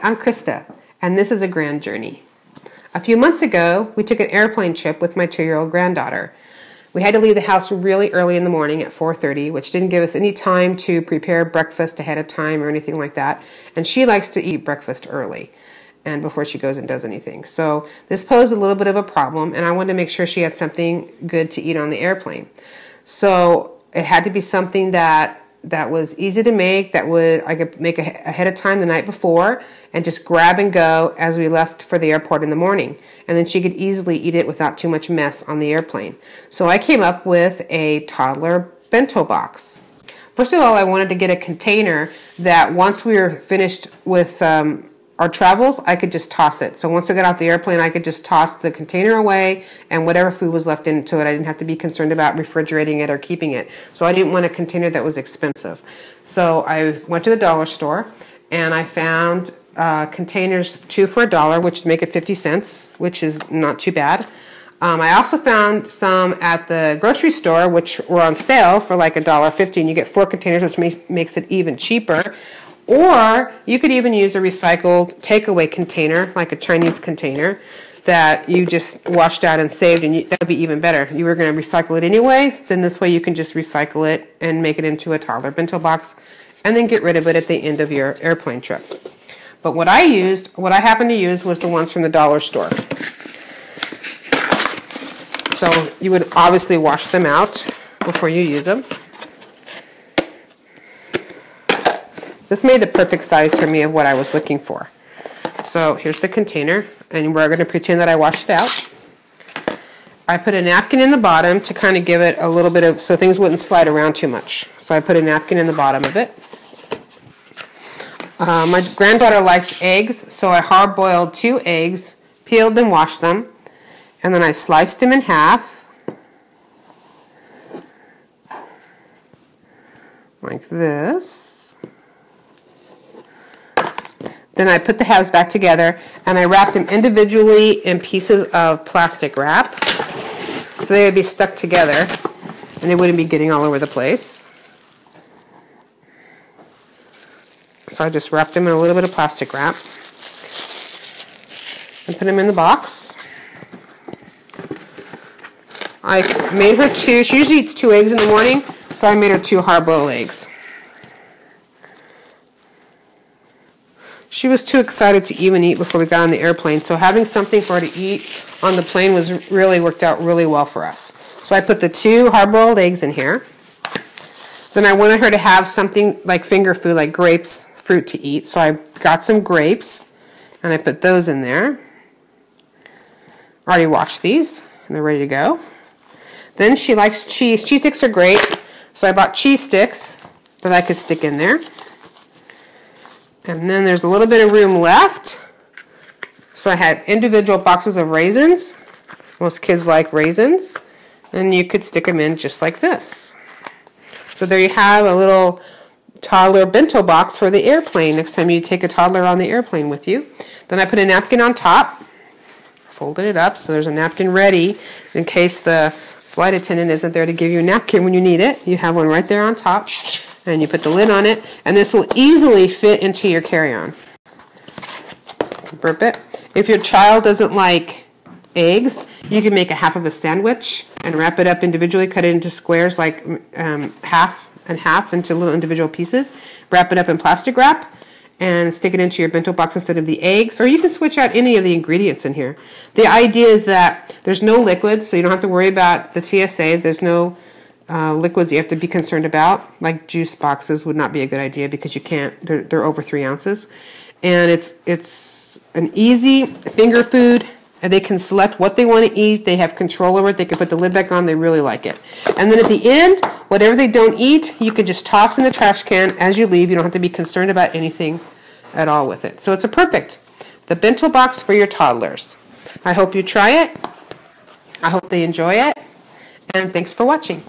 I'm Krista, and this is a grand journey. A few months ago, we took an airplane trip with my 2-year-old granddaughter. We had to leave the house really early in the morning at 4:30, which didn't give us any time to prepare breakfast ahead of time or anything like that. And she likes to eat breakfast early and before she goes and does anything. So this posed a little bit of a problem, and I wanted to make sure she had something good to eat on the airplane. So it had to be something that was easy to make, I could make ahead of time the night before and just grab and go as we left for the airport in the morning. And then she could easily eat it without too much mess on the airplane. So I came up with a toddler bento box. First of all, I wanted to get a container that once we were finished with our travels, I could just toss it. So once we got off the airplane, I could just toss the container away, and whatever food was left into it, I didn't have to be concerned about refrigerating it or keeping it. So I didn't want a container that was expensive. So I went to the dollar store, and I found containers, 2 for $1, which make it 50 cents, which is not too bad. I also found some at the grocery store, which were on sale for like $1.50, and you get 4 containers, which makes it even cheaper. Or you could even use a recycled takeaway container, like a Chinese container, that you just washed out and saved, and that would be even better. You were going to recycle it anyway, then this way you can just recycle it and make it into a toddler bento box, and then get rid of it at the end of your airplane trip. But what I happened to use was the ones from the dollar store. So you would obviously wash them out before you use them. This made the perfect size for me of what I was looking for. So here's the container, and we're going to pretend that I washed it out. I put a napkin in the bottom to kind of give it a little bit of, so things wouldn't slide around too much. So I put a napkin in the bottom of it. My granddaughter likes eggs, so I hard-boiled 2 eggs, peeled and washed them, and then I sliced them in half, like this. Then I put the halves back together, and I wrapped them individually in pieces of plastic wrap, so they would be stuck together, and they wouldn't be getting all over the place. So I just wrapped them in a little bit of plastic wrap, and put them in the box. I made her 2, she usually eats 2 eggs in the morning, so I made her 2 hard-boiled eggs. She was too excited to even eat before we got on the airplane, so having something for her to eat on the plane worked out really well for us. So I put the 2 hard-boiled eggs in here. Then I wanted her to have something like finger food, like grapes, fruit to eat. So I got some grapes, and I put those in there. I already washed these, and they're ready to go. Then she likes cheese. Cheese sticks are great, so I bought cheese sticks that I could stick in there. And then there's a little bit of room left. So I had individual boxes of raisins. Most kids like raisins. And you could stick them in just like this. So there you have a little toddler bento box for the airplane next time you take a toddler on the airplane with you. Then I put a napkin on top. Folded it up so there's a napkin ready in case the flight attendant isn't there to give you a napkin when you need it. You have one right there on top. And you put the lid on it, and this will easily fit into your carry-on. Burp it. If your child doesn't like eggs, you can make a half of a sandwich and wrap it up individually, cut it into squares like half and half into little individual pieces, wrap it up in plastic wrap, and stick it into your bento box instead of the eggs, or you can switch out any of the ingredients in here. The idea is that there's no liquid, so you don't have to worry about the TSA. There's no liquids you have to be concerned about, like juice boxes would not be a good idea because you can't, they're over 3 ounces. And it's an easy finger food, and they can select what they want to eat. They have control over it. They can put the lid back on. They really like it. And then at the end, whatever they don't eat, you can just toss in the trash can as you leave. You don't have to be concerned about anything at all with it. So it's the bento box for your toddlers. I hope you try it. I hope they enjoy it. And thanks for watching.